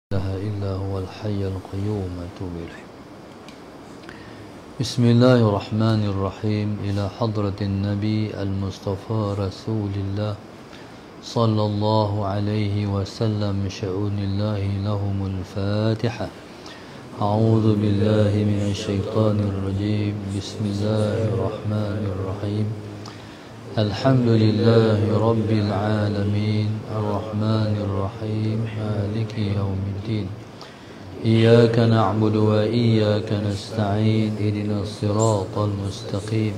إله إلا هو الحي القيوم أتوب إليه. بسم الله الرحمن الرحيم. إلى حضرة النبي المصطفى رسول الله صلى الله عليه وسلم شؤون الله لهم الفاتحة. أعوذ بالله من الشيطان الرجيم. بسم الله الرحمن الرحيم. الحمد لله رب العالمين الرحمن الرحيم مالك يوم الدين. إياك نعبد وإياك نستعين. اهدنا الصراط المستقيم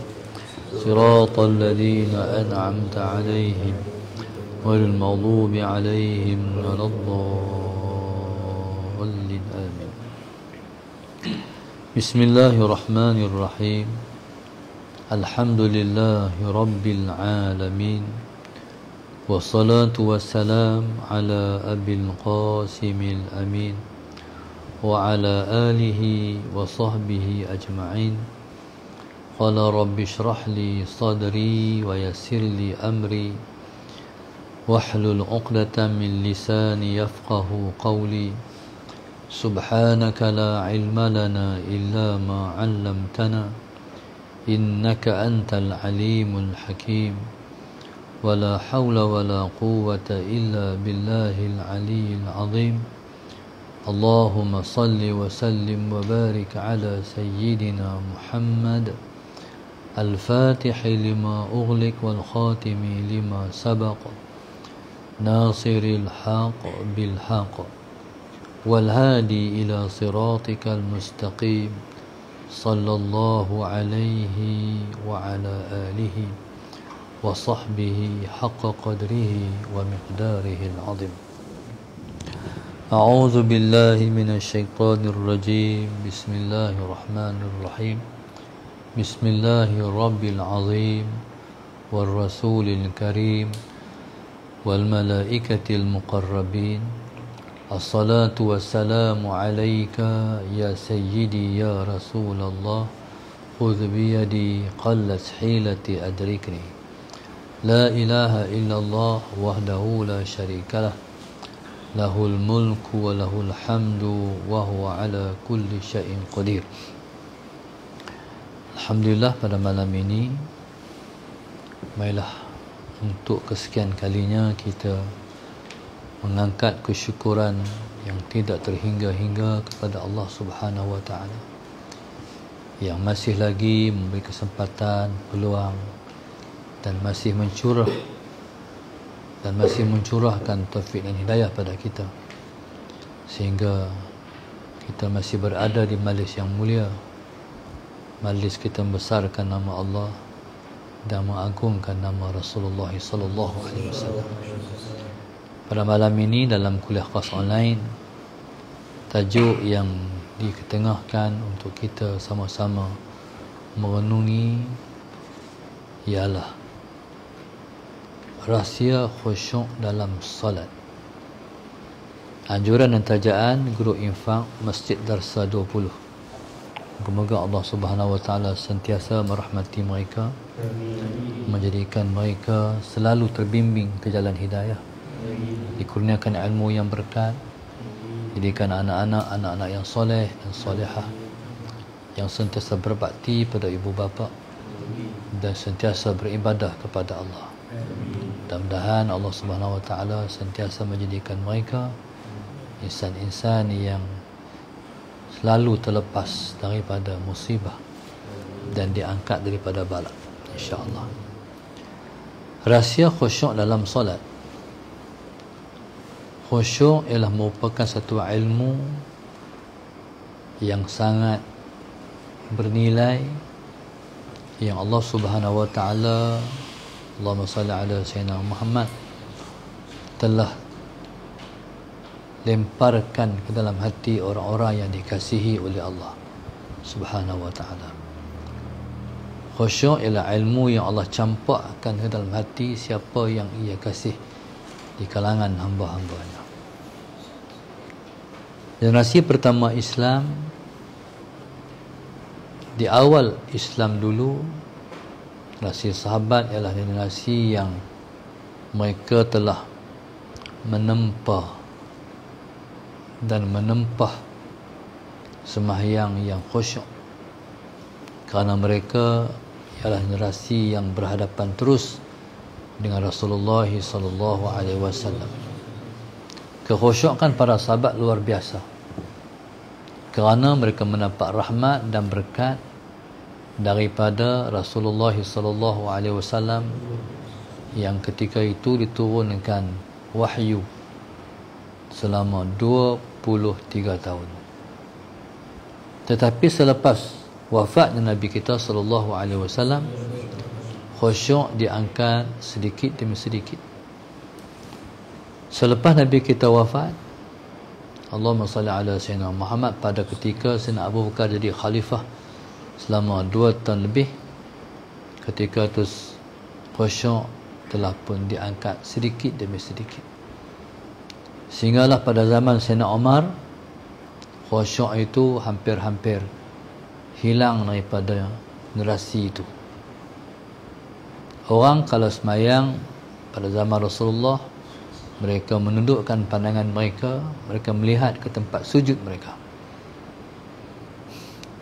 صراط الذين أنعمت عليهم غير المغضوب عليهم ولا الضالين آمين. بسم الله الرحمن الرحيم. الحمد لله رب العالمين والصلاة والسلام على أبي القاسم الأمين وعلى آله وصحبه أجمعين. قال رب اشرح لي صدري ويسر لي أمري واحلل عقدة من لساني يفقه قولي. سبحانك لا علم لنا إلا ما علمتنا إنك أنت العليم الحكيم. ولا حول ولا قوة إلا بالله العلي العظيم. اللهم صل وسلم وبارك على سيدنا محمد الفاتح لما أغلق والخاتم لما سبق ناصر الحق بالحق والهادي إلى صراطك المستقيم صلى الله عليه وعلى آله وصحبه حق قدره ومقداره العظيم. أعوذ بالله من الشيطان الرجيم. بسم الله الرحمن الرحيم. بسم الله الرب العظيم والرسول الكريم والملائكة المقربين. الصلاة والسلام عليك يا سيدي يا رسول الله. خذ بيدي قلت حيلتي أدركني. لا إله إلا الله وحده لا شريك له. له الملك وله الحمد وهو على كل شيء قدير. Alhamdulillah, pada malam ini marilah untuk kesekian kalinya kita mengangkat kesyukuran yang tidak terhingga-hingga kepada Allah Subhanahu wa taala yang masih lagi memberi kesempatan, peluang dan masih mencurahkan taufik dan hidayah pada kita sehingga kita masih berada di majlis yang mulia, majlis kita membesarkan nama Allah dan mengagungkan nama Rasulullah sallallahu alaihi wasallam. Pada malam ini dalam kuliah khas online, tajuk yang diketengahkan untuk kita sama-sama merenungi ialah rahsia khusyuk dalam salat. Anjuran dan tajaan Guru Infak Masjid Darsa 20. Semoga Allah Subhanahu wa taala sentiasa merahmati mereka, menjadikan mereka selalu terbimbing ke jalan hidayah, dikurniakan ilmu yang berkat, jadikan anak-anak yang soleh dan solehah, yang sentiasa berbakti pada ibu bapa dan sentiasa beribadah kepada Allah. Mudah-mudahan Allah Subhanahu wa taala sentiasa menjadikan mereka insan-insan yang selalu terlepas daripada musibah dan diangkat daripada bala, insya-Allah. Rahsia khusyuk dalam solat. Khusyuk ialah merupakan satu ilmu yang sangat bernilai yang Allah Subhanahu wa taala, Allahumma salli ala sayyidina Muhammad, telah lemparkan ke dalam hati orang-orang yang dikasihi oleh Allah Subhanahu wa taala. Khusyuk ialah ilmu yang Allah campakkan ke dalam hati siapa yang Ia kasih di kalangan hamba-hambanya. Generasi pertama Islam, di awal Islam dulu, generasi sahabat ialah generasi yang mereka telah menempa dan menempah sembahyang yang khusyuk, kerana mereka ialah generasi yang berhadapan terus dengan Rasulullah sallallahu alaihi wasallam. Kekhusyukan para sahabat luar biasa, kerana mereka mendapat rahmat dan berkat daripada Rasulullah sallallahu alaihi wasallam yang ketika itu diturunkan wahyu selama 23 tahun. Tetapi selepas wafatnya Nabi kita sallallahu alaihi wasallam, khusyuk diangkat sedikit demi sedikit. Selepas Nabi kita wafat, Allahumma salli ala Sayyidina Muhammad, pada ketika Sayyidina Abu Bakar jadi khalifah selama 2 tahun lebih, ketika itu khusyuk telah pun diangkat sedikit demi sedikit. Sehinggalah pada zaman Sayyidina Umar, khusyuk itu hampir-hampir hilang daripada generasi itu. Orang kalau semayang pada zaman Rasulullah, mereka menundukkan pandangan mereka, mereka melihat ke tempat sujud mereka.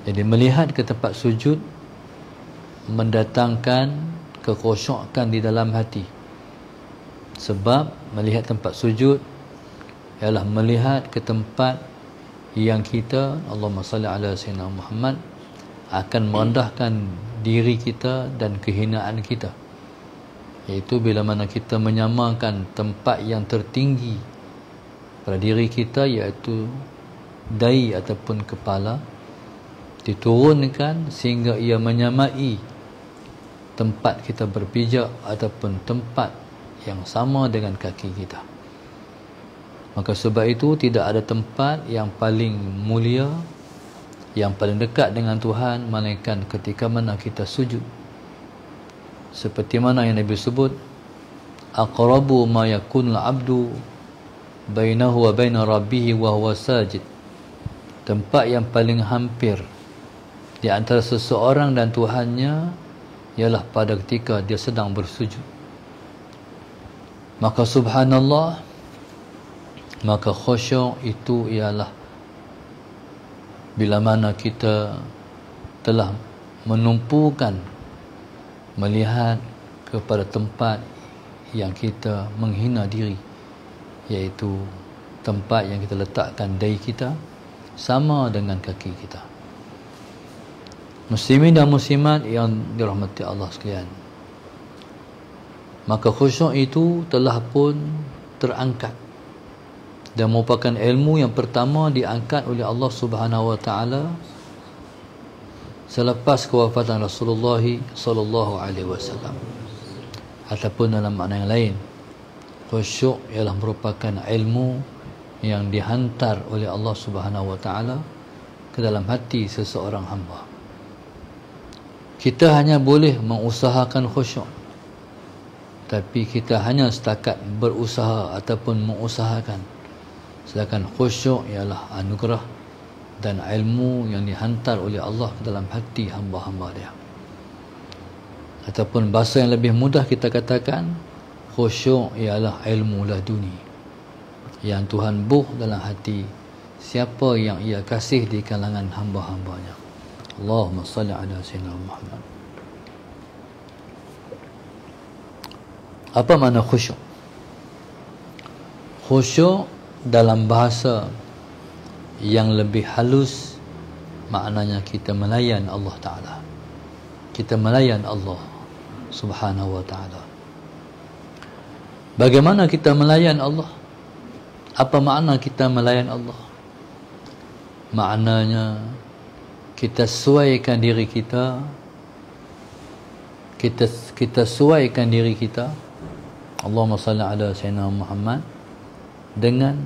Jadi melihat ke tempat sujud mendatangkan kekhusyukan di dalam hati. Sebab melihat tempat sujud ialah melihat ke tempat yang kita, Allahumma salli ala Sayyidina Muhammad, akan merendahkan diri kita dan kehinaan kita. Iaitu bila mana kita menyamakan tempat yang tertinggi pada diri kita, iaitu dahi ataupun kepala, diturunkan sehingga ia menyamai tempat kita berpijak ataupun tempat yang sama dengan kaki kita. Maka sebab itu tidak ada tempat yang paling mulia, yang paling dekat dengan Tuhan melainkan ketika mana kita sujud. Seperti mana yang Nabi sebut, aqrabu ma yakunul abdu bainahu wa baina rabbih wa huwa sajid. Tempat yang paling hampir di antara seseorang dan Tuhannya ialah pada ketika dia sedang bersujud. Maka subhanallah, maka khusyuk itu ialah bila mana kita telah menumpukan melihat kepada tempat yang kita menghina diri, iaitu tempat yang kita letakkan dahi kita sama dengan kaki kita. Muslimin dan muslimat yang dirahmati Allah sekalian, maka khusyuk itu telah pun terangkat dan merupakan ilmu yang pertama diangkat oleh Allah Subhanahu wa taala selepas kewafatan Rasulullah sallallahu alaihi wasallam. Ataupun dalam makna yang lain, khusyuk ialah merupakan ilmu yang dihantar oleh Allah Subhanahu wa taala ke dalam hati seseorang hamba. Kita hanya boleh mengusahakan khusyuk, tapi kita hanya setakat berusaha ataupun mengusahakan. Sedangkan khusyuk ialah anugerah dan ilmu yang dihantar oleh Allah ke dalam hati hamba-hamba dia. Ataupun bahasa yang lebih mudah kita katakan, khusyuk ialah ilmu laduni yang Tuhan buh dalam hati siapa yang ia kasih di kalangan hamba-hambanya. Allahumma salli ala Sayyidina Muhammad. Apa makna khusyuk? Khusyuk dalam bahasa yang lebih halus maknanya kita melayan Allah Ta'ala. Kita melayan Allah Subhanahu wa Ta'ala. Bagaimana kita melayan Allah? Apa makna kita melayan Allah? Maknanya kita sesuaikan diri kita, kita sesuaikan diri kita, Allahumma salli ala Sayyidina Muhammad, dengan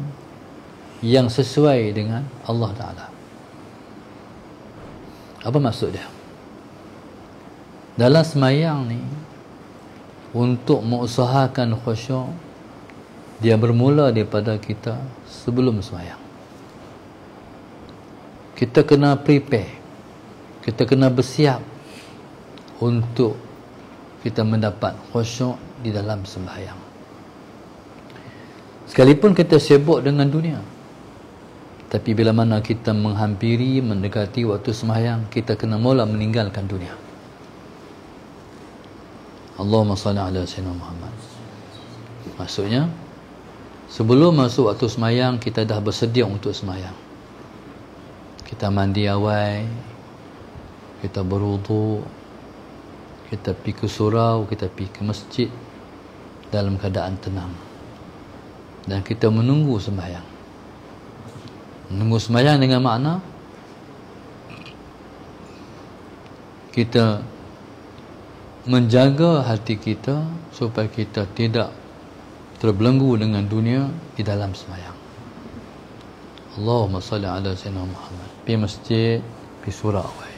yang sesuai dengan Allah Ta'ala. Apa maksud dia? Dalam semayang ni, untuk mengusahakan khusyuk, dia bermula daripada kita sebelum semayang. Kita kena prepare, kita kena bersiap untuk kita mendapat khusyuk di dalam sembahyang. Sekalipun kita sibuk dengan dunia, Tapi bila mana kita menghampiri, mendekati waktu sembahyang, kita kena mula meninggalkan dunia. Allahumma salli ala sayyidina Muhammad. Maksudnya, sebelum masuk waktu sembahyang, kita dah bersedia untuk sembahyang. Kita mandi awal, kita berwuduk, kita pergi ke surau, kita pergi ke masjid dalam keadaan tenang. Dan kita menunggu sembahyang. Menunggu sembahyang dengan makna kita menjaga hati kita supaya kita tidak terbelenggu dengan dunia di dalam sembahyang. Allahumma salli ala sayyidina Muhammad. Pergi masjid, pergi surau awal,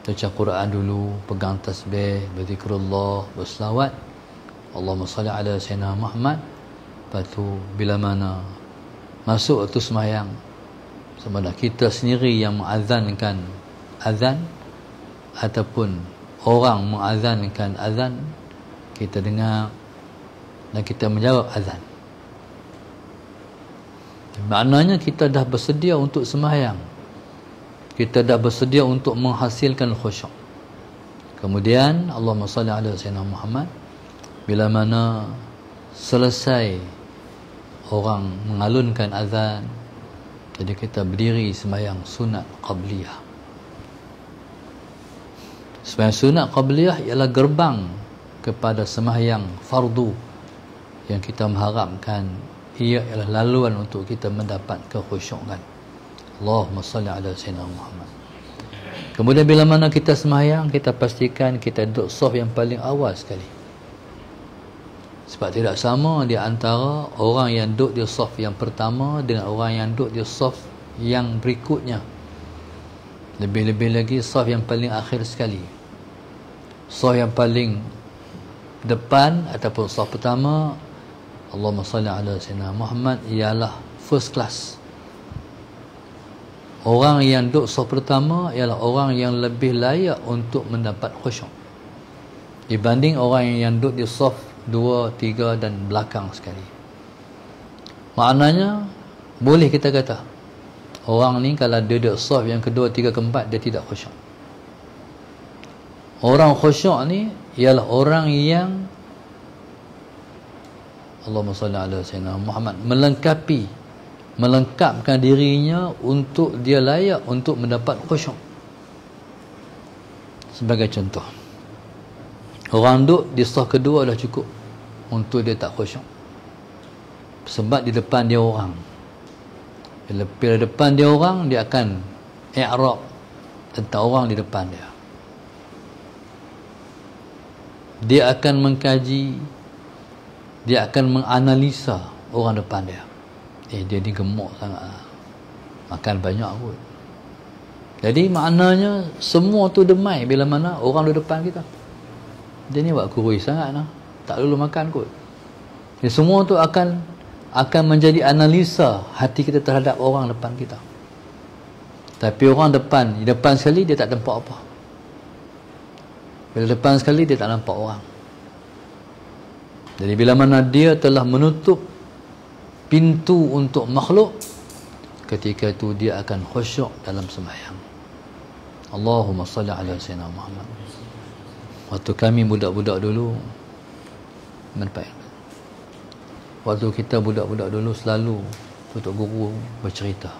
baca Quran dulu, pegang tasbih, berzikrullah, berselawat, Allahumma salli ala sayyidina Muhammad. Lepas tu bila mana masuk waktu sembahyang, sama ada kita sendiri yang mengazankan azan ataupun orang mengazankan azan, kita dengar dan kita menjawab azan. Maknanya kita dah bersedia untuk sembahyang, kita dah bersedia untuk menghasilkan khusyuk. Kemudian Allahumma salli ala sayyidina Muhammad. Bila mana selesai orang mengalunkan azan, jadi kita berdiri sembahyang sunat qabliyah. Sembahyang sunat qabliyah ialah gerbang kepada sembahyang fardu yang kita mengharapkan ia ialah laluan untuk kita mendapat kekhusyukan. Allahumma salli ala sayyidina Muhammad. Kemudian bila mana kita sembahyang, kita pastikan kita duduk saf yang paling awal sekali. Sebab tidak sama di antara orang yang duduk di saf yang pertama dengan orang yang duduk di saf yang berikutnya. Lebih-lebih lagi saf yang paling akhir sekali. Saf yang paling depan ataupun saf pertama, Allahumma salli ala sayyidina Muhammad, ialah first class. Orang yang duduk saf pertama ialah orang yang lebih layak untuk mendapat khusyuk dibanding orang yang duduk di saf 2, 3 dan belakang sekali. Maknanya boleh kita kata orang ni kalau dia duduk saf yang kedua, 3, keempat, dia tidak khusyuk. Orang khusyuk ni ialah orang yang Allahumma salli ala sayyidina Muhammad melengkapkan dirinya untuk dia layak untuk mendapat khusyuk. Sebagai contoh, orang duduk di saf kedua dah cukup untuk dia tak khusyuk, sebab di depan dia orang. Bila depan dia orang, dia akan i'rab tentang orang di depan dia. Dia akan mengkaji, dia akan menganalisa orang depan dia. Dia ni gemuk sangat, makan banyak kot. Jadi maknanya semua tu demai bila mana orang di depan kita. Dia ni buat kurus sangat lah, tak dulu makan kot. Jadi semua tu akan menjadi analisa hati kita terhadap orang depan kita. Tapi orang di depan sekali dia tak nampak apa. Bila depan sekali dia tak nampak orang. Jadi bila mana dia telah menutup pintu untuk makhluk, ketika itu dia akan khusyuk dalam sembahyang. Allahumma salli ala sayyidina Muhammad. Waktu kami budak-budak dulu, waktu kita budak-budak dulu, selalu tutup guru bercerita,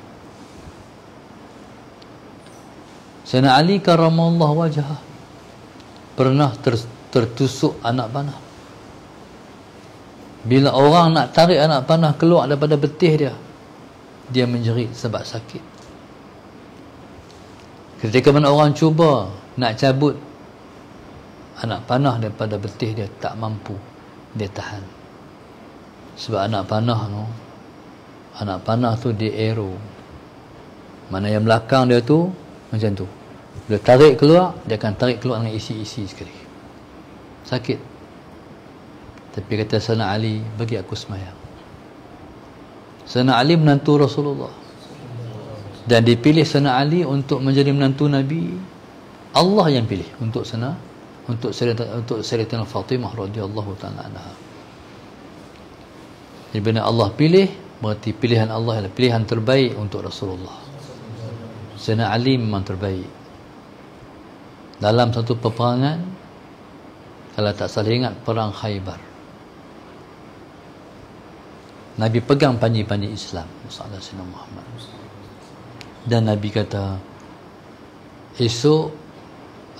Sayyidina Ali karamallahu wajhah pernah tertusuk anak panah. Bila orang nak tarik anak panah keluar daripada betih dia menjerit sebab sakit. Ketika mana orang cuba nak cabut anak panah daripada betih dia, tak mampu, dia tahan. Sebab anak panah tu dia arrow, mana yang belakang dia tu macam tu, dia tarik keluar, dia akan tarik keluar dengan isi-isi sekali, sakit. Tapi kata Sayyidina Ali, bagi aku sembahyang. Sayyidina Ali menantu Rasulullah, dan dipilih Sayyidina Ali untuk menjadi menantu Nabi. Allah yang pilih untuk Sayyidatina Fatimah radhiyallahu ta'ala anha. Jadi bila Allah pilih, berarti pilihan Allah adalah pilihan terbaik untuk Rasulullah. Sayyidina Ali memang terbaik. Dalam satu peperangan, kalau tak salah ingat, perang Khaybar, Nabi pegang panji-panji Islam Sayyidina Muhammad, dan Nabi kata, esok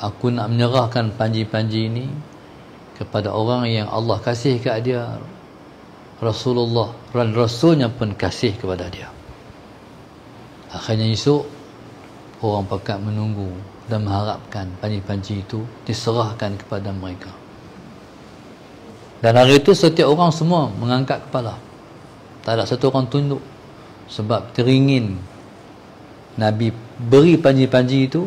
aku nak menyerahkan panji-panji ini kepada orang yang Allah kasih kat dia, Rasulullah, dan Rasulnya pun kasih kepada dia. Akhirnya esok orang pakat menunggu dan mengharapkan panji-panji itu diserahkan kepada mereka. Dan hari itu setiap orang semua mengangkat kepala, tak ada satu orang tunduk, sebab teringin Nabi beri panji-panji itu,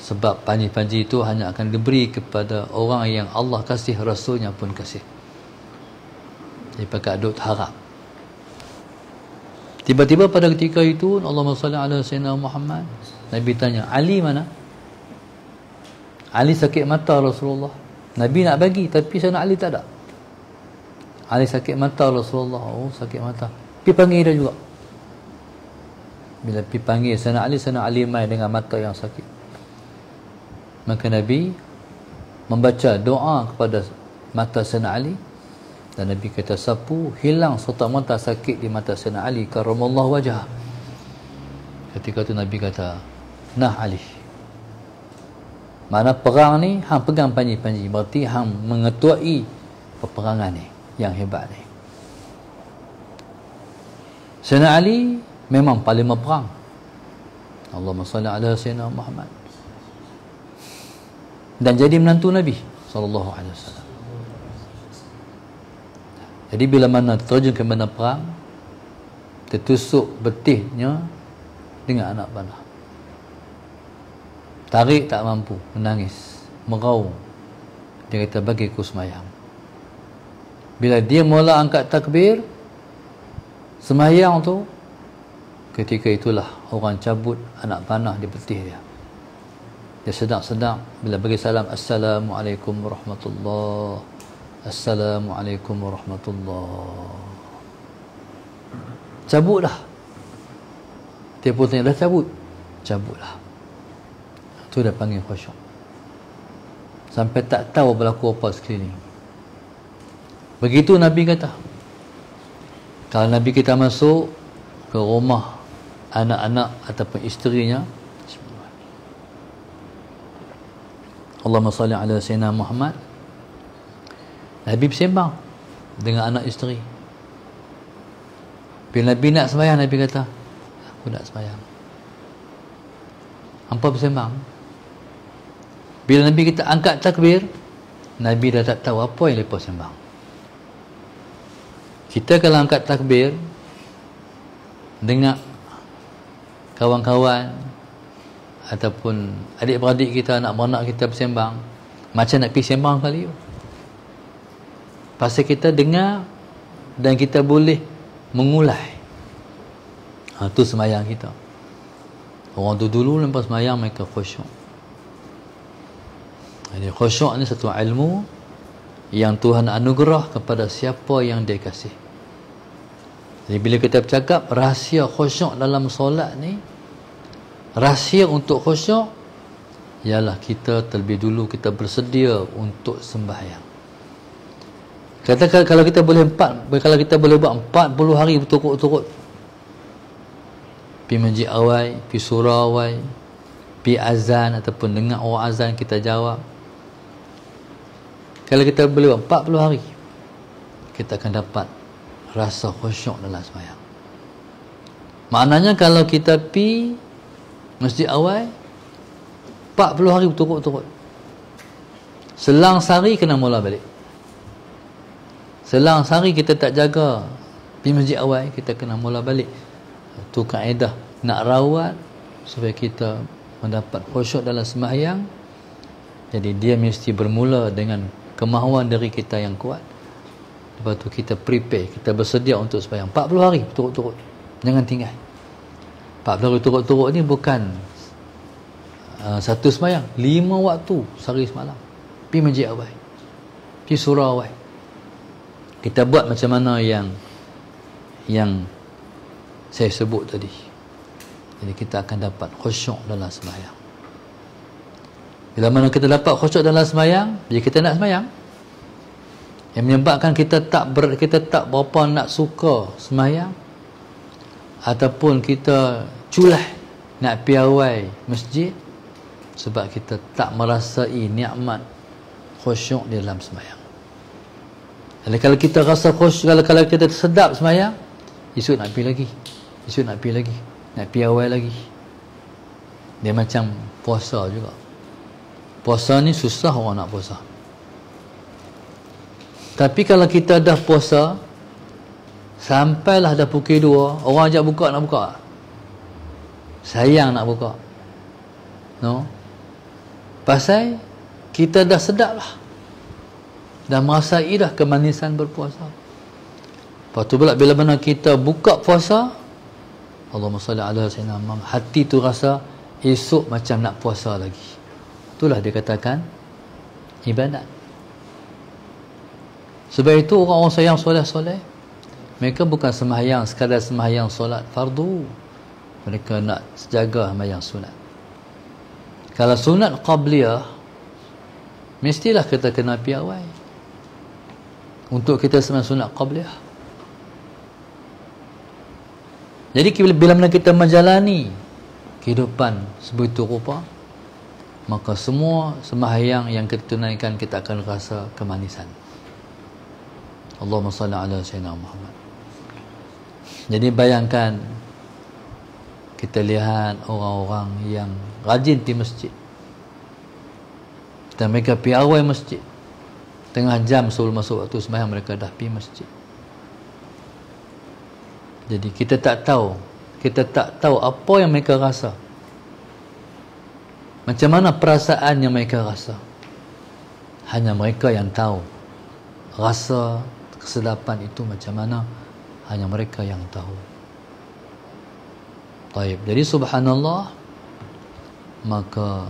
sebab panji-panji itu hanya akan diberi kepada orang yang Allah kasih, Rasulnya pun kasih. Dia pakai duk harap. Tiba-tiba pada ketika itu, Allahumma salli ala Sayyidina Muhammad, Nabi tanya, Ali mana? Ali sakit mata Rasulullah. Nabi nak bagi, tapi Sayyidina Ali tak ada. Ali sakit mata Rasulullah. Oh, sakit mata. Pergi panggil dia juga. Bila pergi panggil Sayyidina Ali mai dengan mata yang sakit. Maka Nabi membaca doa kepada mata Sayyidina Ali, dan Nabi kata, sapu hilang serta mata sakit di mata Sayyidina Ali karramallahu wajhah. Ketika itu Nabi kata, nah Ali, mana perang ni hang pegang panji-panji, berarti hang mengetuai peperangan ni yang hebat ni. Sayyidina Ali memang paling berperang. Allahumma salli ala Sayyidina Muhammad, dan jadi menantu Nabi sallallahu alaihi wasallam. Jadi bila mana terjun ke medan perang, tertusuk betihnya dengan anak panah. Tarik tak mampu, menangis, meraung. Dia kata, bagi aku semayang. Bila dia mula angkat takbir semayang tu, ketika itulah orang cabut anak panah di betih dia. Dia sedang-sedang bila bagi salam, Assalamualaikum warahmatullahi, Assalamualaikum warahmatullahi. Cabutlah. Dia pun tanya, dah cabut? Cabutlah. Tu dah panggil khusyuk. Sampai tak tahu berlaku apa sekeliling. Begitu Nabi kata. Kalau Nabi kita masuk ke rumah anak-anak ataupun isterinya, Allahumma salli ala Sayyidina Muhammad, Nabi bersembang dengan anak isteri. Bila Nabi nak sembahyang, Nabi kata, aku nak sembahyang. Hampa bersembang. Bila Nabi kita angkat takbir, Nabi dah tak tahu apa yang mereka sembang. Kita kalau angkat takbir, dengar kawan-kawan ataupun adik-beradik kita, anak-anak kita bersembang, macam nak pergi sembang kali tu. Pasal kita dengar dan kita boleh mengulai. Tu semayang kita. Orang tu dulu lepas semayang mereka khusyuk. Jadi khusyuk ni satu ilmu yang Tuhan anugerah kepada siapa yang Dia kasih. Jadi bila kita bercakap rahsia khusyuk dalam solat ni, rahsia untuk khusyuk ialah kita terlebih dulu kita bersedia untuk sembahyang. Katakan kalau kita boleh buat 40 hari berturut-turut, pi masjid awal, pi surau awal, pi azan ataupun dengar orang azan kita jawab. Kalau kita boleh buat 40 hari, kita akan dapat rasa khusyuk dalam sembahyang. Maknanya kalau kita pi masjid awal 40 hari berturut-turut, selang sehari kena mula balik. Selang sehari kita tak jaga pergi masjid awal, kita kena mula balik. Itu kaedah nak rawat supaya kita mendapat khusyuk dalam sembahyang. Jadi dia mesti bermula dengan kemahuan dari kita yang kuat. Lepas tu kita prepare, kita bersedia untuk sembahyang 40 hari turut-turut. Jangan tinggal. 40 hari turut-turut ni bukan satu sembahyang, 5 waktu sehari semalam. Pergi masjid awal, pergi surau awal. Kita buat macam mana yang yang saya sebut tadi. Jadi kita akan dapat khusyuk dalam sembahyang. Bila mana kita dapat khusyuk dalam sembahyang, jadi kita nak sembahyang. Yang menyebabkan kita tak berapa nak suka sembahyang, ataupun kita culah nak piawai masjid, sebab kita tak merasai nikmat khusyuk di dalam sembahyang. Kalau kita rasa khusyuk, kalau kita sedap sembahyang, esok nak pergi lagi, esok nak pergi lagi, nak piawai lagi. Dia macam puasa juga. Puasa ni susah orang nak puasa. Tapi kalau kita dah puasa, sampailah dah pukul 2, orang ajak buka, nak buka? Sayang nak buka. No? Pasal kita dah sedap lah. Dah merasai dah kemanisan berpuasa. Lepas tu pula bila mana kita buka puasa, Allahumma salli ala sayyidina Muhammad, hati tu rasa esok macam nak puasa lagi. Itulah dia katakan ibadat. Sebab itu orang-orang sayang soleh-soleh, mereka bukan sembahyang sekadar sembahyang solat fardu, mereka nak jaga sembahyang sunat. Kalau sunat qabliyah, mestilah kita kena piawai untuk kita sembahyang sunat qabliyah. Jadi bila mana kita menjalani kehidupan sebegitu rupa, maka semua sembahyang yang kita tunaikan kita akan rasa kemanisan. Allahumma salli ala sayyidina Muhammad. Jadi bayangkan, kita lihat orang-orang yang rajin di masjid, dan mereka piawai masjid, tengah jam sebelum masuk waktu sembahyang mereka dah pergi masjid. Jadi kita tak tahu apa yang mereka rasa, macam mana perasaan yang mereka rasa. Hanya mereka yang tahu rasa kesedapan itu macam mana, hanya mereka yang tahu. Baik, jadi subhanallah, maka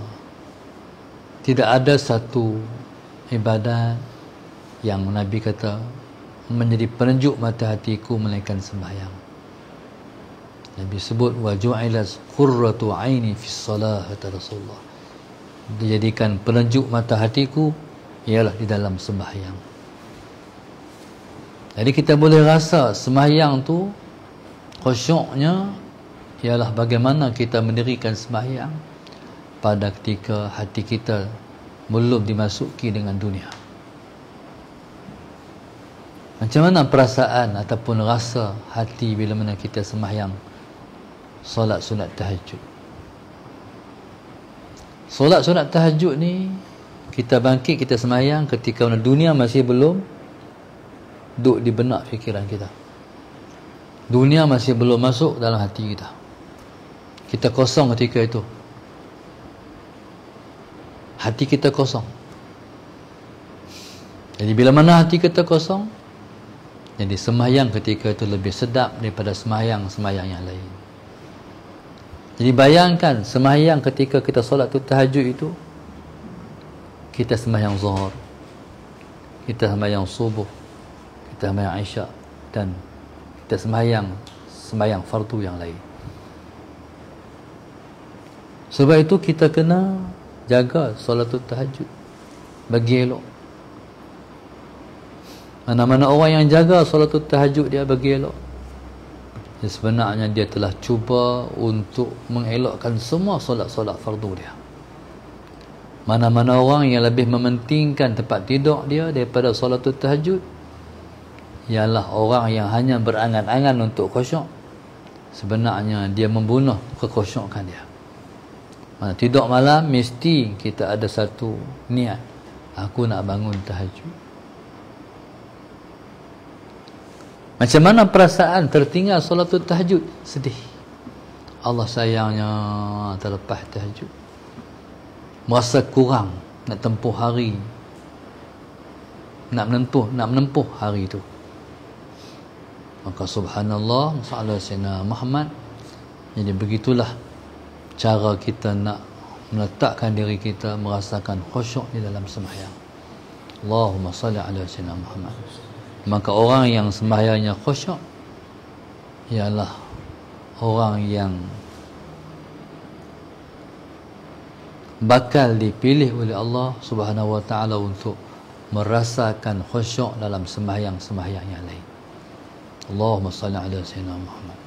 tidak ada satu ibadat yang Nabi kata menjadi penunjuk mata hatiku melainkan sembahyang. Nabi sebut wa ju'ilat qurratu aini fi salah, kata Rasulullah. Dijadikan penunjuk mata hatiku ialah di dalam sembahyang. Jadi kita boleh rasa sembahyang tu khusyuknya ialah bagaimana kita mendirikan sembahyang pada ketika hati kita belum dimasuki dengan dunia. Macam mana perasaan ataupun rasa hati bila mana kita sembahyang solat sunat tahajud. Solat sunat tahajud ni kita bangkit, kita sembahyang ketika mana dunia masih belum duduk di benak fikiran kita. Dunia masih belum masuk dalam hati kita. Kita kosong ketika itu. Hati kita kosong. Jadi bila mana hati kita kosong, jadi sembahyang ketika itu lebih sedap daripada sembahyang yang lain. Jadi bayangkan sembahyang ketika kita solat tahajud itu, kita sembahyang zuhur, kita sembahyang subuh, kita sembahyang isyak, dan kita sembahyang fardu yang lain. Sebab itu kita kena jaga solat tahajud bagi elok. Mana-mana orang yang jaga solat tahajud dia bagi elok, sebenarnya dia telah cuba untuk mengelakkan semua solat-solat fardu dia. Mana-mana orang yang lebih mementingkan tempat tidur dia daripada solat tahajud, ialah orang yang hanya berangan-angan untuk khusyuk, sebenarnya dia membunuh kekhusyukan dia. Mana tidur malam mesti kita ada satu niat, aku nak bangun tahajud. Macam mana perasaan tertinggal solat tahajud? Sedih. Allah sayangnya terlepas tahajud. Merasa kurang nak tempuh hari, nak menempuh hari itu. Maka subhanallah, sallallahu alaihi Muhammad. Jadi begitulah cara kita nak meletakkan diri kita merasakan khusyuk di dalam sembahyang. Allahumma salli ala sayyidina Muhammad. Maka orang yang sembahyangnya khusyuk, ialah orang yang bakal dipilih oleh Allah Subhanahu wa taala untuk merasakan khusyuk dalam sembahyang-sembahyang yang lain. Allahumma salli ala sayyidina Muhammad.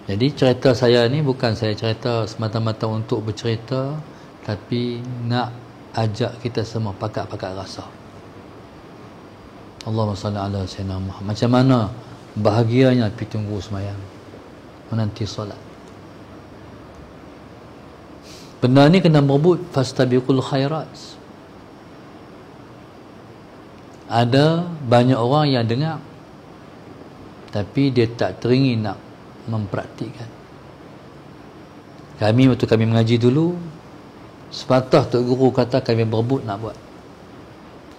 Jadi cerita saya ni bukan saya cerita semata-mata untuk bercerita, tapi nak ajak kita semua pakat-pakat rasa. Allahumma salli ala sayyidina Muhammad. Macam mana bahagianya pergi tunggu sembahyang, menanti solat. Benda ni kena berebut, fastabiqul khairat. Ada banyak orang yang dengar tapi dia tak teringin nak mempraktikkan. Kami waktu kami mengaji dulu, sepatah Tok Guru kata kami berebut nak buat.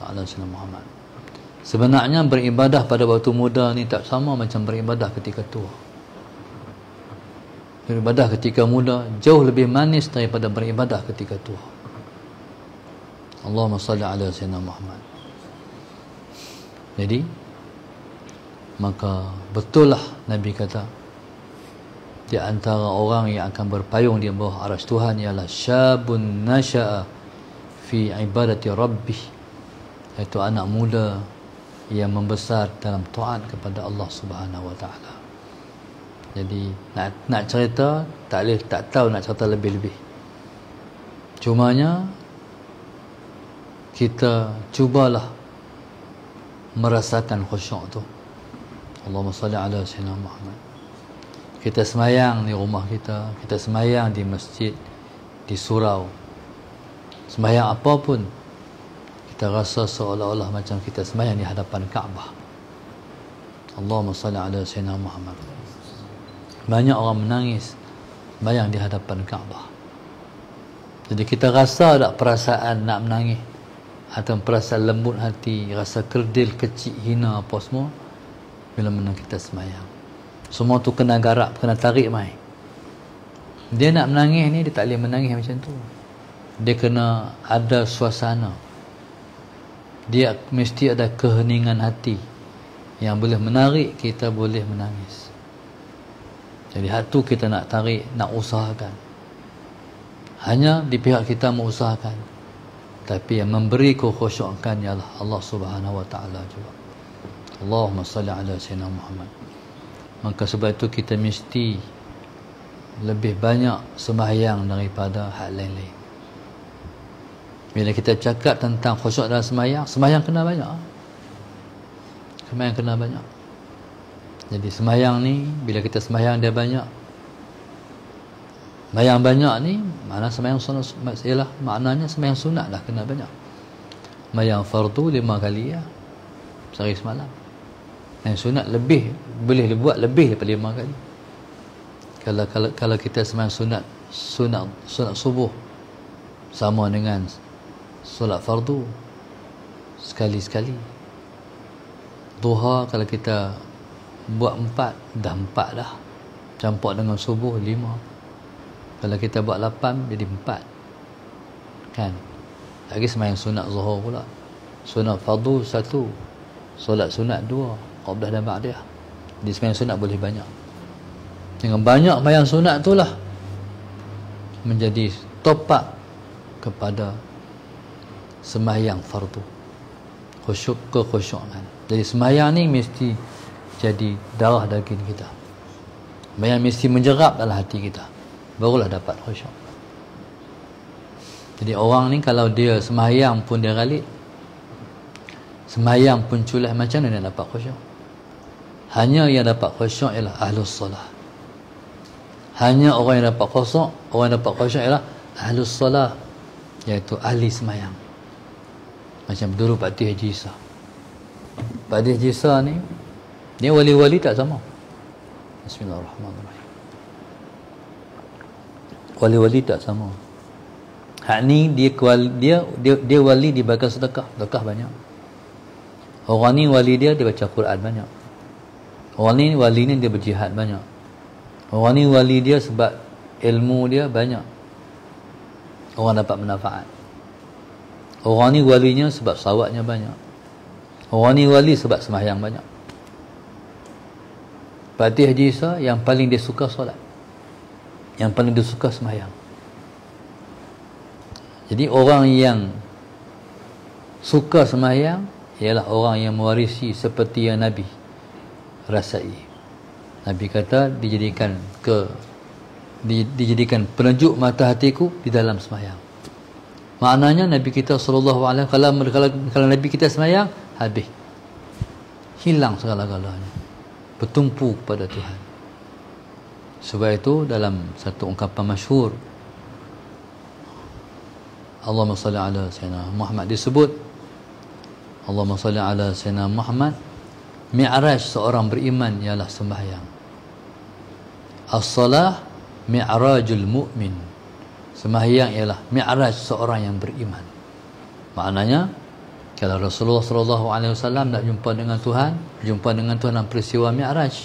Allah Sayyidina Muhammad. Sebenarnya beribadah pada waktu muda ni tak sama macam beribadah ketika tua. Beribadah ketika muda jauh lebih manis daripada beribadah ketika tua. Allahumma salli ala sayyidina Muhammad. Jadi maka betul lah Nabi kata, di antara orang yang akan berpayung di bawah arsy Tuhan ialah syabun nasha'a fi ibadati rabbih, iaitu anak muda yang membesar dalam taat kepada Allah Subhanahu wa taala. Jadi nak cerita tak tahu nak cerita lebih-lebih. Cumanya kita cubalah merasakan khusyuk tu. Allahumma salli ala sayyidina Muhammad. Kita semayang di rumah kita, kita semayang di masjid, di surau, semayang apapun, kita rasa seolah-olah macam kita semayang di hadapan Kaabah. Allahumma salli ala sayyidina Muhammad. Banyak orang menangis bayang di hadapan Kaabah. Jadi kita rasa tak perasaan nak menangis atau perasaan lembut hati, rasa kerdil, kecil, hina apa semua bila mana kita semayang. Semua tu kena garap, kena tarik mai. Dia nak menangis ni, dia tak boleh menangis macam tu. Dia kena ada suasana. Dia mesti ada keheningan hati yang boleh menarik kita boleh menangis. Jadi hak tu kita nak tarik, nak usahakan. Hanya di pihak kita mengusahakan. Tapi yang memberi kekhusyukan ialah Allah Subhanahu wa taala juga. Allahumma salli ala sayyidina Muhammad. Maka sebab itu kita mesti lebih banyak sembahyang daripada hal lain-lain. Bila kita cakap tentang khusyuk dalam sembahyang, sembahyang kena banyak. Sembahyang kena banyak. Jadi sembahyang ni, bila kita sembahyang dia banyak, sembahyang banyak ni makna sembahyang sunat ialah maknanya sembahyang sunat lah kena banyak. Sembahyang fardu 5 kali ya, sehari semalam. Yang sunat lebih, boleh buat lebih daripada 5 kali. Kalau kita sembahyang sunat subuh sama dengan solat fardu sekali-sekali. Duha kalau kita buat 4, dah 4 dah. Campur dengan subuh 5. Kalau kita buat 8 jadi 4. Kan? Lagi sembahyang sunat zuhur pula. Sunat fardu 1. Solat sunat 2. Qablah dan ba'dah. Jadi sembahyang sunat boleh banyak. Dengan banyak sembahyang sunat itulah menjadi topak kepada sembahyang fardu. Kekhusyukan. Jadi sembahyang ni mesti jadi darah daging kita. Sembahyang mesti menjerap dalam hati kita, barulah dapat khusyuk. Jadi orang ni kalau dia sembahyang pun dia ralik, sembahyang pun culah, macam mana dia dapat khusyuk? Hanya yang dapat khusyuk ialah ahlus solah. Hanya orang yang dapat khusyuk, ialah ahlus solah, iaitu ahli sembahyang. Macam dulu Pak Tih Haji Isa. Pak Tih Haji Isa ni dia wali-wali tak sama. Bismillahirrahmanirrahim. Wali-wali tak sama. Hak ni dia wali di bahagian sedekah banyak. Orang ni wali dia baca Quran banyak. Orang ni wali ni dia berjihad banyak. Orang ni wali dia sebab ilmu dia banyak. Orang dapat manfaat. Orang ni walinya sebab salawatnya banyak. Orang ni wali sebab sembahyang banyak. Pak Haji Isa yang paling dia suka solat, yang paling dia suka sembahyang. Jadi orang yang suka sembahyang ialah orang yang mewarisi seperti yang Nabi rasai. Nabi kata dijadikan penejuk mata hatiku di dalam sembahyang. Maknanya Nabi kita sallallahu alaihi wasallam, kalau Nabi kita sembahyang, habis, hilang segala-galanya, bertumpu kepada Tuhan. Sebab itu dalam satu ungkapan masyhur, Allahumma salli ala sayyidina Muhammad, disebut Allahumma salli ala sayyidina Muhammad, mi'raj seorang beriman ialah sembahyang. As-salah mi'rajul mu'min, sembahyang ialah mi'raj seorang yang beriman. Maknanya kalau Rasulullah sallallahu alaihi wasallam nak jumpa dengan Tuhan dalam peristiwa mi'raj.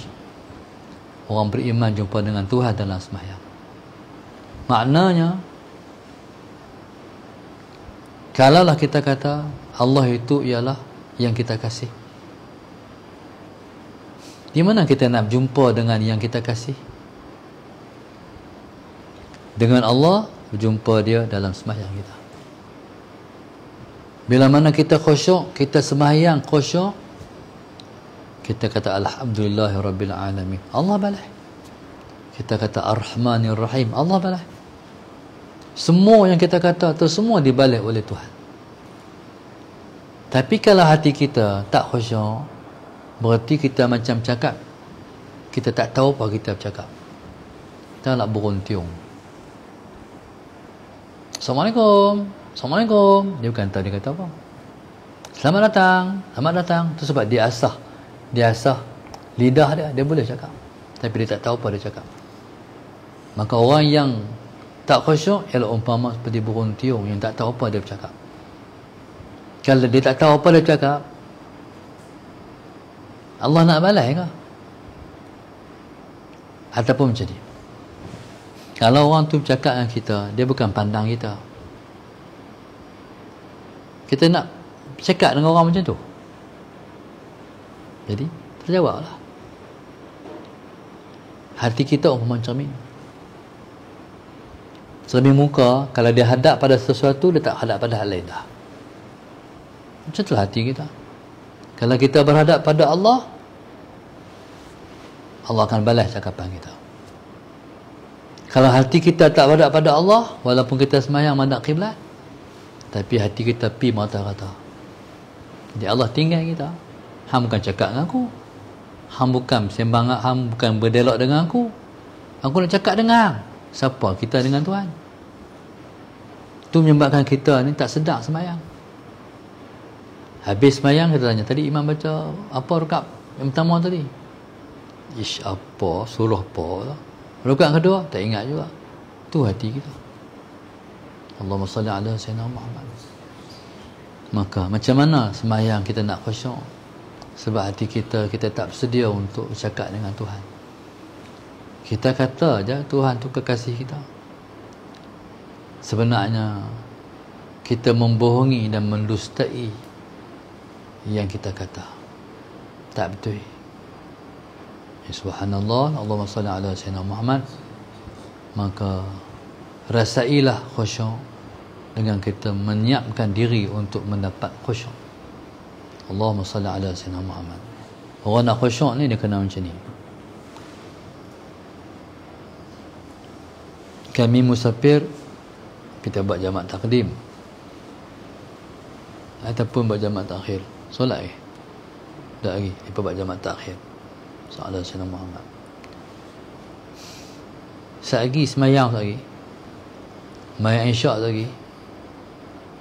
Orang beriman jumpa dengan Tuhan dalam sembahyang. Maknanya kalaulah kita kata Allah itu ialah yang kita kasih, di mana kita nak jumpa dengan yang kita kasih? Dengan Allah, berjumpa dia dalam sembahyang kita. Bila mana kita khusyuk, kita sembahyang khusyuk, kita kata alhamdulillahirabbil alamin, Allah balas. Kita kata ar-rahmanir rahim, Allah balas. Semua yang kita kata tu semua dibalas oleh Tuhan. Tapi kalau hati kita tak khusyuk, berarti kita macam cakap, kita tak tahu apa kita bercakap. Kita nak beruntung. Assalamualaikum, Assalamualaikum. Dia bukan tahu dia kata apa. Selamat datang, selamat datang. Itu sebab dia asah lidah dia boleh cakap, tapi dia tak tahu apa dia cakap. Maka orang yang tak khusyuk ialah umpama seperti burung tiung yang tak tahu apa dia bercakap. Kalau dia tak tahu apa dia bercakap, Allah nak balas ke? Ataupun macam ni, kalau orang tu bercakap dengan kita, dia bukan pandang kita, kita nak cakap dengan orang macam tu, jadi terjawablah. Hati kita umpama cermin. Cermin muka, kalau dia hadap pada sesuatu, dia tak hadap pada hal lain dah. Macam itulah hati kita. Kalau kita berhadap pada Allah, Allah akan balas cakapan kita. Kalau hati kita tak berhadap pada Allah, walaupun kita sembahyang madhab kiblat, tapi hati kita pi mata kata, jadi Allah tinggal kita. Hang bukan cakap dengan aku, hang bukan sembang, hang bukan berdialog dengan aku nak cakap dengan hang. Siapa? Kita dengan Tuhan. Itu menyebabkan kita ni tak sedar sembahyang. Habis sembahyang kita tanya, tadi imam baca apa rakaat yang pertama tadi? Ish, apa? Surah apa? Rakaat kedua? Tak ingat juga. Itu hati kita. Allahumma salli ala sayyidina Muhammad. Maka macam mana sembahyang kita nak khusyuk? Sebab hati kita tak bersedia untuk bercakap dengan Tuhan. Kita kata aja Tuhan tu kekasih kita. Sebenarnya kita membohongi dan mendustai yang kita kata. Tak betul. Ya, subhanallah, Allahumma salli ala sayyidina Muhammad. Maka rasailah khusyuk dengan kita menyiapkan diri untuk mendapat khusyuk. Allahumma salli ala sayyidina Muhammad. Orang nak khusyuk ni dia kena macam ni. Kami musafir, kita buat jamak takdim ataupun buat jamak takhir. Solat tak lagi, kita buat jamak takhir. Sallallahu alaihi wasallam Muhammad. Lagi semayang lagi, sembahyang isyak lagi,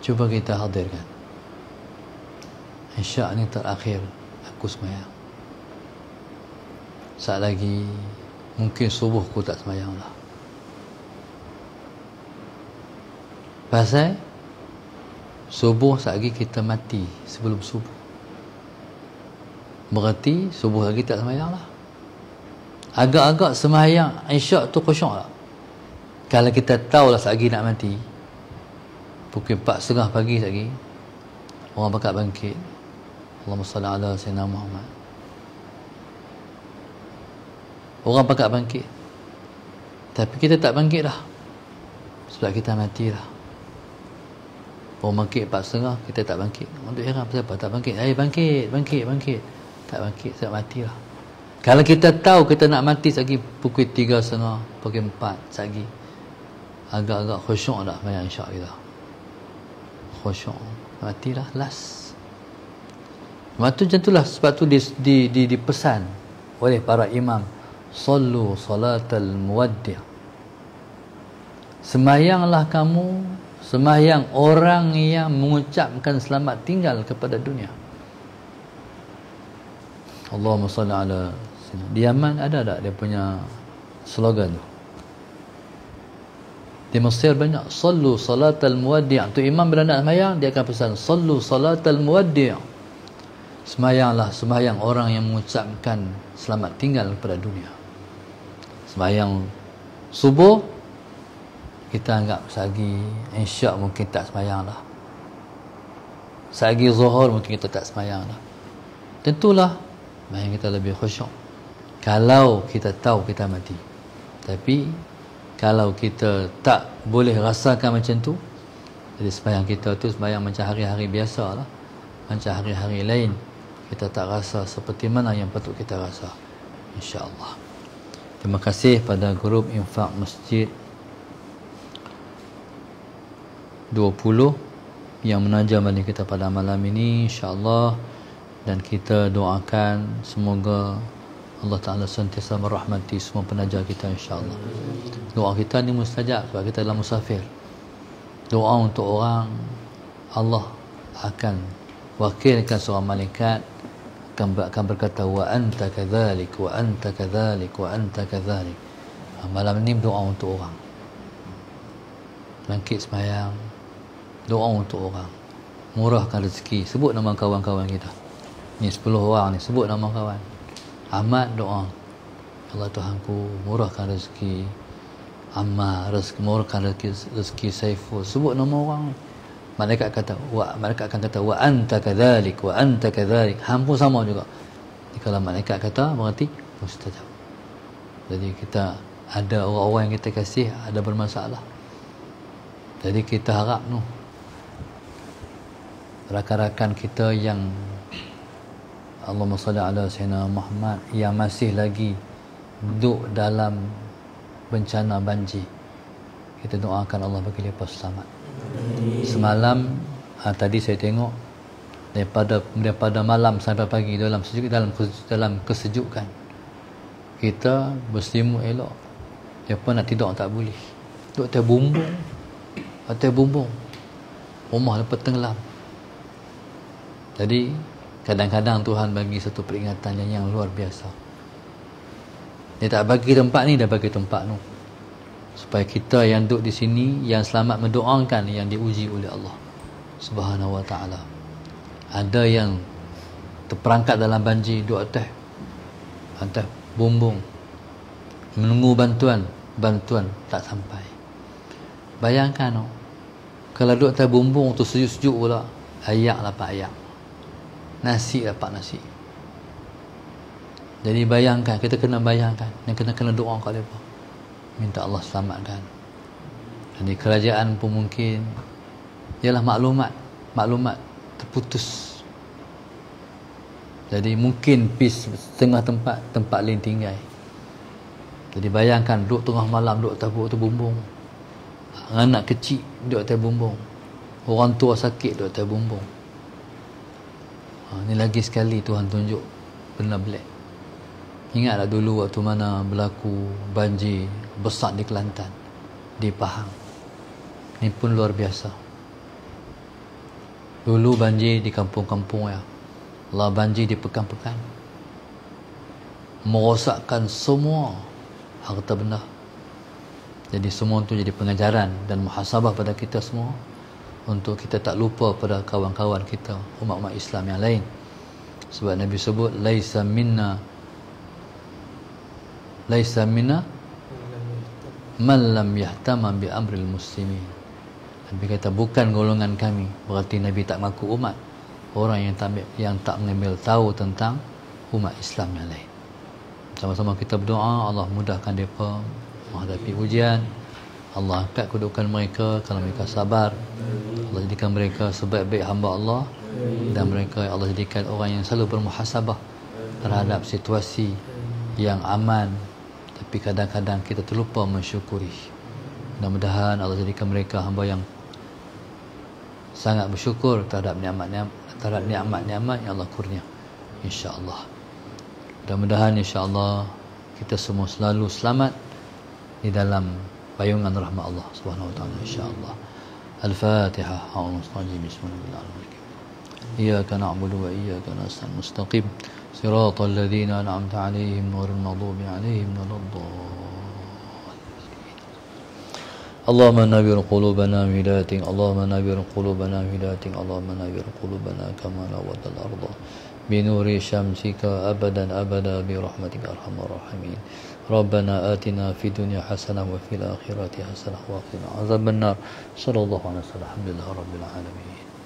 cuba kita hadirkan. Isyak ni terakhir aku sembahyang. Saat lagi mungkin subuh aku tak sembahyang lah. Pasal subuh saat lagi kita mati sebelum subuh, berarti subuh lagi tak sembahyang lah. Agak-agak sembahyang isyak tu khusyuk tak? Kalau kita tahu lah saat lagi nak mati, pukul 4:30 pagi saat lagi orang bakal bangkit, Allahumma salli ala sayyidina Muhammad, Orang pakat bangkit, tapi kita tak bangkit dah sebab kita mati dah. Orang bangkit 4.30, kita tak bangkit. Untuk heran pasal apa tak bangkit? Bangkit. Tak bangkit sebab mati dah. Kalau kita tahu kita nak mati lagi pukul 3.30, pukul 4 lagi, agak-agak khusyuk dah banyak insya kita. Khusyuk, mati dah last. Lepas tu macam itulah, sebab tu dipesan oleh para imam, sallu salatal muwaddi'. Sembahyanglah kamu sembahyang orang yang mengucapkan selamat tinggal kepada dunia. Allahumma salli ala. Di Yaman ada tak dia punya slogan tu? Di Mesir banyak, sallu salatal muwaddi'. Tu imam bila nak sembahyang dia akan pesan sallu salatal muwaddi'. Sembahyanglah sembahyang orang yang mengucapkan selamat tinggal kepada dunia. Sembahyang subuh kita anggap sehari insya mungkin tak sembahyang dah. Sehari zuhur mungkin kita tak sembahyang dah. Tentulah sembahyang kita lebih khusyuk kalau kita tahu kita mati. Tapi kalau kita tak boleh rasakan macam tu, jadi sembahyang kita tu sembahyang macam hari-hari biasa lah, macam hari-hari lain. Kita tak rasa seperti mana yang patut kita rasa, insya-Allah. Terima kasih pada grup infak masjid 20 yang menajam bagi kita pada malam ini, insya-Allah. Dan kita doakan semoga Allah Ta'ala sentiasa merahmati semua penaja kita, insya-Allah. Doa kita ni mustajab sebab kita dalam musafir. Doa untuk orang, Allah akan wakilkan seorang malaikat akan berkata wa anta kadzalik wa anta kadzalik wa anta kadzalik. Malam ni doa untuk orang, bangkit sembahyang, doa untuk orang, murahkan rezeki. Sebut nama kawan-kawan kita ni, 10 orang ni, sebut nama kawan. Ahmad doa, Allah Tuhanku murahkan rezeki Ammar, murahkan rezeki Saiful. Sebut nama orang. Malaikat akan kata wa anta kadzalik wa anta kadzalik. Hang pun sama juga. Jadi kalau malaikat kata berarti mustajab. Jadi kita ada orang-orang yang kita kasih ada bermasalah. Jadi kita harap rakan-rakan kita yang Allahumma salli ala sayyidina Muhammad yang masih lagi duduk dalam bencana banjir, kita doakan Allah bagi mereka selamat. Semalam tadi saya tengok daripada malam sampai pagi dalam kesejukan, kita berselimut elok. Siapa nak tidur tak boleh, duduk atas bumbung, rumah lepas tenggelam. Jadi kadang-kadang Tuhan bagi satu peringatan yang luar biasa. Dia tak bagi tempat ni, dia bagi tempat tu supaya kita yang duduk di sini yang selamat mendoakan yang diuji oleh Allah Subhanahu wa taala. Ada yang terperangkap dalam banjir, duduk atas bumbung menunggu bantuan tak sampai. Bayangkan kalau duduk atas bumbung tu sejuk-sejuk pula, ayak dapat ayak, nasi dapat nasi. Jadi bayangkan, kita kena bayangkan dan kena doa kat mereka, minta Allah selamatkan. Jadi kerajaan pun mungkin ialah maklumat terputus. Jadi mungkin setengah tempat lain tinggal. Jadi bayangkan duduk tengah malam, duduk atas bumbung, anak kecil duduk atas bumbung, orang tua sakit duduk atas bumbung. Ni lagi sekali Tuhan tunjuk benda black. Ingatlah dulu waktu mana berlaku banjir besar di Kelantan, di Pahang. Ini pun luar biasa. Dulu banjir di kampung-kampung ya. Allah, banjir di pekan-pekan, merosakkan semua harta benda. Jadi semua itu jadi pengajaran dan muhasabah pada kita semua, untuk kita tak lupa pada kawan-kawan kita, umat-umat Islam yang lain. Sebab Nabi sebut laisa minna man lam yahtamam bi amril muslimin. Nabi kata bukan golongan kami. Berarti Nabi tak mengaku umat orang yang tak mengambil tahu tentang umat Islam yang lain. Sama-sama kita berdoa Allah mudahkan mereka menghadapi ujian. Allah angkat kedudukan mereka kalau mereka sabar. Allah jadikan mereka sebaik-baik hamba Allah, dan mereka Allah jadikan orang yang selalu bermuhasabah terhadap situasi yang aman, tapi kadang-kadang kita terlupa mensyukuri. Mudah-mudahan Allah jadikan mereka hamba yang sangat bersyukur terhadap nikmat-nikmat yang Allah kurnia, insya-Allah. Mudah-mudahan insya-Allah kita semua selalu selamat di dalam bayungan rahmat Allah Subhanahu wa taala, insya-Allah. Al-Fatihah. Bismillahirrahmanirrahim. Iyyaka na'budu wa iyyaka nasta'in. Mustaqim siratal ladzina an'amta 'alaihim ghairil maghdubi 'alaihim waladdallin. اللهم نبر قلوبنا بهدايتك، اللهم نبر قلوبنا بهدايتك، اللهم نبر قلوبنا كما نورت الأرض بنور شمسك أبدا أبدا برحمتك أرحم الراحمين. ربنا آتنا في الدنيا حسنة وفي الآخرة حسنة وقنا عذاب النار. صلى الله عليه وسلم. الحمد لله رب العالمين.